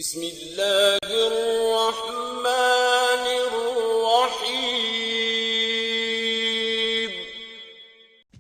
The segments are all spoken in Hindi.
बिस्मिल्लाहिर्रहमानिर्रहीम।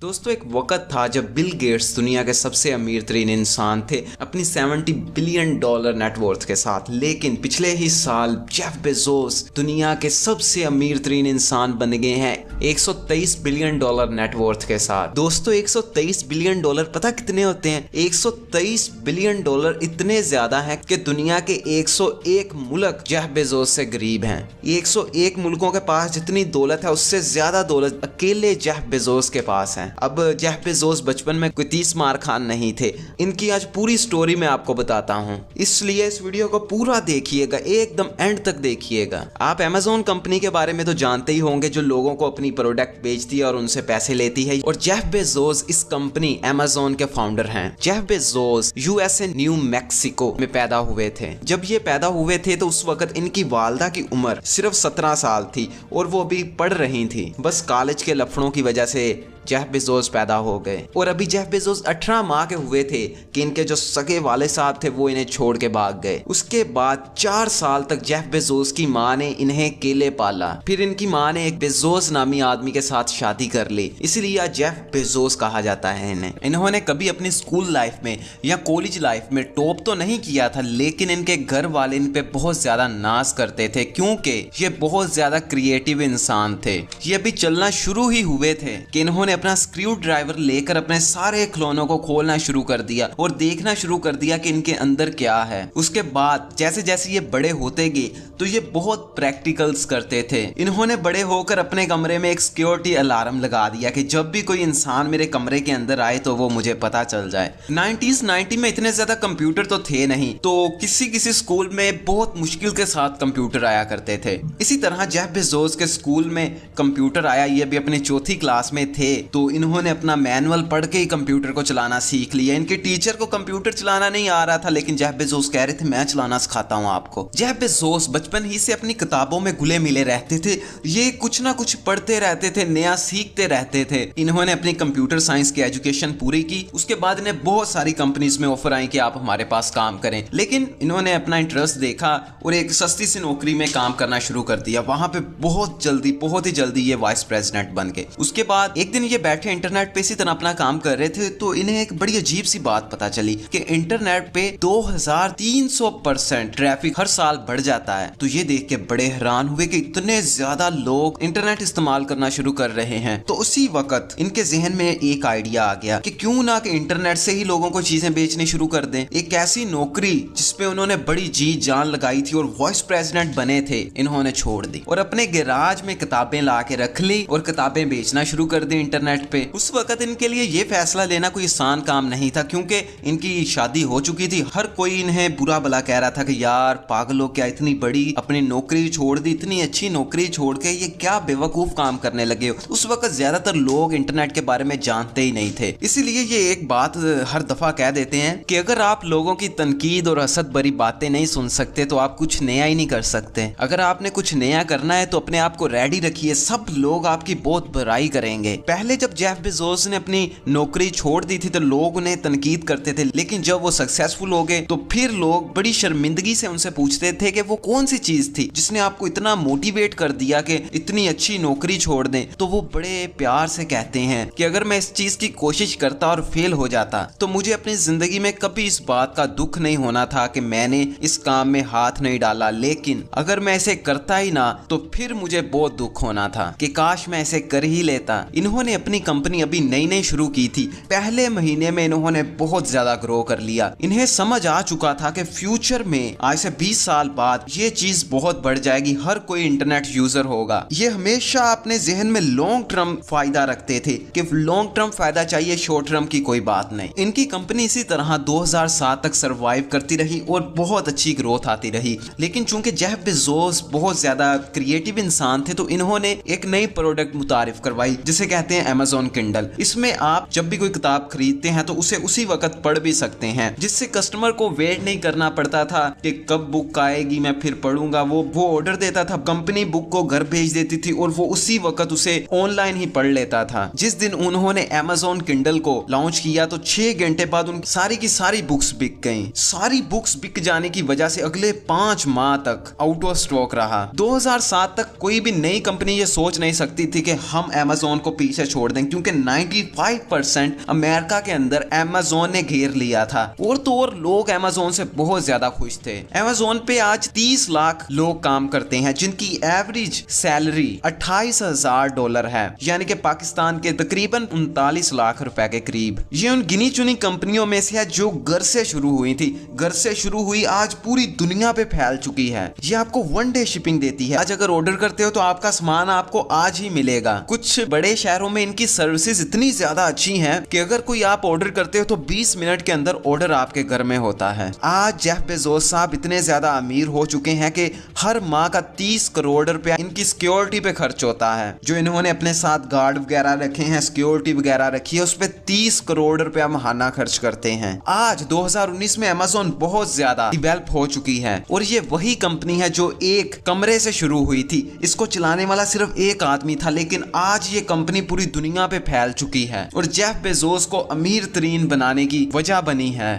दोस्तों, एक वक्त था जब बिल गेट्स दुनिया के सबसे अमीर तरीन इंसान थे अपनी $70 बिलियन नेटवर्थ के साथ। लेकिन पिछले ही साल जेफ बेजोस दुनिया के सबसे अमीर तरीन इंसान बन गए हैं $123 बिलियन नेटवर्थ के साथ। दोस्तों, $123 बिलियन पता कितने होते हैं? $123 बिलियन इतने ज्यादा हैं कि दुनिया के 101 मुल्क जेफ बेजोस से गरीब हैं। 101 मुल्कों के पास जितनी दौलत है उससे ज्यादा दौलत अकेले जेफ बेजोस के पास है। अब जेफ बेजोस बचपन में कोई 30 मार खान नहीं थे। इनकी आज पूरी स्टोरी मैं आपको बताता हूँ, इसलिए इस वीडियो को पूरा देखिएगा, एकदम एंड तक देखिएगा। आप अमेज़न कंपनी के बारे में तो जानते ही होंगे, जो लोगों को अपनी प्रोडक्ट बेचती है और उनसे पैसे लेती है। और जेफ बेजोस इस कंपनी अमेज़न के फाउंडर हैं। Jeff Bezos USA new Mexico में पैदा हुए थे। जब ये पैदा हुए थे तो उस वक्त इनकी वालदा की उम्र सिर्फ 17 साल थी और वो अभी पढ़ रही थी। बस कॉलेज के लफड़ों की वजह से जेफ बेजोस पैदा हो गए और अभी जेफ बेजोस 18 माह के हुए थे कि इनके जो सगे वाले साहब थे वो इन्हें छोड़ के भाग गए। उसके बाद 4 साल तक जेफ बेजोस की माँ ने इन्हें अकेले पाला। फिर इनकी माँ ने एक बेजोस नामी आदमी के साथ शादी कर ली, इसलिए आज जेफ बेजोस कहा जाता है इन्हें। इन्होंने कभी अपनी स्कूल लाइफ में या कॉलेज लाइफ में टॉप तो नहीं किया था, लेकिन इनके घर वाले इन पे बहुत ज्यादा नाज करते थे क्योंकि ये बहुत ज्यादा क्रिएटिव इंसान थे। ये अभी चलना शुरू ही हुए थे कि इन्होंने अपना स्क्रू ड्राइवर लेकर अपने सारे खिलौनों को खोलना शुरू कर दिया और देखना शुरू कर दिया कि इनके अंदर क्या है। उसके बाद जैसे जैसे ये बड़े होते गए तो ये बहुत प्रैक्टिकल्स करते थे। इन्होंने बड़े होकर अपने कमरे में एक सिक्योरिटी अलार्म लगा दिया कि जब भी कोई इंसान मेरे कमरे के अंदर आए तो वो मुझे पता चल जाए। 90s में इतने ज्यादा कंप्यूटर तो थे नहीं, तो किसी स्कूल में बहुत मुश्किल के साथ कंप्यूटर आया करते थे। इसी तरह जेफ बेजोस के स्कूल में कंप्यूटर आया। ये भी अपनी 4th क्लास में थे तो इन्होंने अपना मैनुअल पढ़ के ही कंप्यूटर को चलाना सीख लिया। इनके टीचर को कंप्यूटर चलाना नहीं आ रहा था, लेकिन जेफ बेजोस कह रहे थे मैं चलाना सिखाता हूं आपको। जेफ बेजोस बचपन ही से अपनी किताबों में घुले मिले रहते थे। ये कुछ ना कुछ पढ़ते रहते थे, नया सीखते रहते थे। इन्होंने अपनी कंप्यूटर साइंस की एजुकेशन पूरी की। उसके बाद इन्हें बहुत सारी कंपनीज में ऑफर आई कि आप हमारे पास काम करें, लेकिन इन्होंने अपना इंटरेस्ट देखा और एक सस्ती सी नौकरी में काम करना शुरू कर दिया। वहां पे बहुत ही जल्दी ये वाइस प्रेसिडेंट बन गए। उसके बाद एक दिन ये बैठे इंटरनेट पे इसी तरह अपना काम कर रहे थे तो इन्हें एक बड़ी अजीब सी बात पता चली कि इंटरनेट पे 2300% ट्रैफिक हर साल बढ़ जाता है। तो ये देख के बड़े हैरान हुए कि इतने ज्यादा लोग इंटरनेट इस्तेमाल करना शुरू कर रहे हैं। तो उसी वक्त इनके जहन में एक आइडिया आ गया कि क्यों ना कि इंटरनेट से ही लोगों को चीजें बेचनी शुरू कर दें। एक ऐसी नौकरी जिसपे उन्होंने बड़ी जी जान लगाई थी और वाइस प्रेसिडेंट बने थे, इन्होंने छोड़ दी और अपने गैराज में किताबें ला के रख ली और किताबें बेचना शुरू कर दी इंटरनेट पे। उस वक्त इनके लिए ये फैसला लेना कोई आसान काम नहीं था क्योंकि इनकी शादी हो चुकी थी। हर कोई इन्हें बुरा भला कह रहा था कि यार पागलों, क्या इतनी बड़ी अपनी नौकरी छोड़ दी, इतनी अच्छी नौकरी छोड़ के ये क्या बेवकूफ काम करने लगे हो। उस वक्त ज्यादातर लोग इंटरनेट के बारे में जानते ही नहीं थे, इसीलिए ये एक बात हर दफा कह देते हैं कि अगर आप लोगों की तनकीद और हसद भरी बातें नहीं सुन सकते तो आप कुछ नया ही नहीं कर सकते। अगर आपने कुछ नया करना है तो अपने आप को रेडी रखिए, सब लोग आपकी बहुत बुराई करेंगे। पहले जब जेफ बेजोस ने अपनी नौकरी छोड़ दी थी तो लोग उन्हें तनकीद करते थे, लेकिन जब वो सक्सेसफुल हो गए तो फिर लोग बड़ी शर्मिंदगी से उनसे पूछते थे कि वो कौन सी चीज थी जिसने आपको इतना मोटिवेट कर दिया कि इतनी अच्छी नौकरी छोड़ दें। तो वो बड़े प्यार से कहते हैं कि अगर मैं इस चीज की कोशिश करता और फेल हो जाता तो मुझे अपनी जिंदगी में कभी इस बात का दुख नहीं होना था कि मैंने इस काम में हाथ नहीं डाला, लेकिन अगर मैं इसे करता ही ना तो फिर मुझे बहुत दुख होना था कि काश मैं इसे कर ही लेता। इन्होंने अपनी कंपनी अभी नई शुरू की थी। पहले महीने में इन्होंने बहुत ज्यादा ग्रो कर लिया। इन्हें समझ आ चुका था कि फ्यूचर में आज से 20 साल बाद ये चीज बहुत बढ़ जाएगी, हर कोई इंटरनेट यूजर होगा। ये हमेशा अपने जहन में लॉन्ग टर्म फायदा रखते थे कि लॉन्ग टर्म फायदा चाहिए, शॉर्ट टर्म की कोई बात नहीं। इनकी कंपनी इसी तरह 2007 तक सरवाइव करती रही और बहुत अच्छी ग्रोथ आती रही। लेकिन चूंकि जेफ बेजोस बहुत ज्यादा क्रिएटिव इंसान थे तो इन्होंने एक नई प्रोडक्ट मुतारिफ करवाई जिसे कहते हैं Amazon Kindle। इसमें आप जब भी कोई किताब खरीदते हैं तो उसे उसी वक्त पढ़ भी सकते हैं, जिससे कस्टमर को वेट नहीं करना पड़ता था कि कब बुक आएगी मैं फिर पढ़ूंगा। वो ऑर्डर देता था, कंपनी बुक को घर भेज देती थी और वो उसी वक्त उसे ऑनलाइन ही पढ़ लेता था। जिस दिन उन्होंने Amazon Kindle को लॉन्च किया तो 6 घंटे बाद उनकी सारी की सारी बुक्स बिक गईं। सारी बुक्स बिक जाने की वजह से अगले 5 माह तक आउट ऑफ स्टॉक रहा। 2007 तक कोई भी नई कंपनी ये सोच नहीं सकती थी कि हम Amazon को पीछे छोड़ दें, क्योंकि 95% अमेरिका के अंदर Amazon ने घेर लिया था और तो और लोग Amazon से बहुत ज्यादा खुश थे। Amazon पे आज 30 लाख लोग काम करते हैं, जिनकी एवरेज सैलरी $28,000 है, यानी कि पाकिस्तान के तकरीबन 39 लाख रुपए के करीब। ये उन गिनी चुनी कंपनियों में से है जो घर से शुरू हुई थी, घर से शुरू हुई आज पूरी दुनिया पे फैल चुकी है। ये आपको 1 डे शिपिंग देती है। आज अगर ऑर्डर करते हो तो आपका सामान आपको आज ही मिलेगा। कुछ बड़े शहरों में इनकी सर्विसेज इतनी ज्यादा अच्छी हैं कि अगर कोई आप ऑर्डर करते हो तो 20 मिनट के अंदर ऑर्डर आपके घर में होता है। आज जेफ बेजोस साहब इतने ज्यादा अमीर हो चुके हैं कि हर माह का 30 करोड़ रुपया इनकी सिक्योरिटी पे खर्च होता है। जो इन्होंने अपने साथ गार्ड वगैरह रखे हैं, सिक्योरिटी वगैरह रखी है, उस पर 30 करोड़ रुपया महाना खर्च करते हैं। आज 2019 में Amazon बहुत ज्यादा डेवलप हो चुकी है और ये वही कंपनी है जो एक कमरे से शुरू हुई थी। इसको चलाने वाला सिर्फ एक आदमी था, लेकिन आज ये कंपनी पूरी दुनिया पे फैल चुकी है और जेफ बेजोस को अमीर तरीन बनाने की वजह बनी है।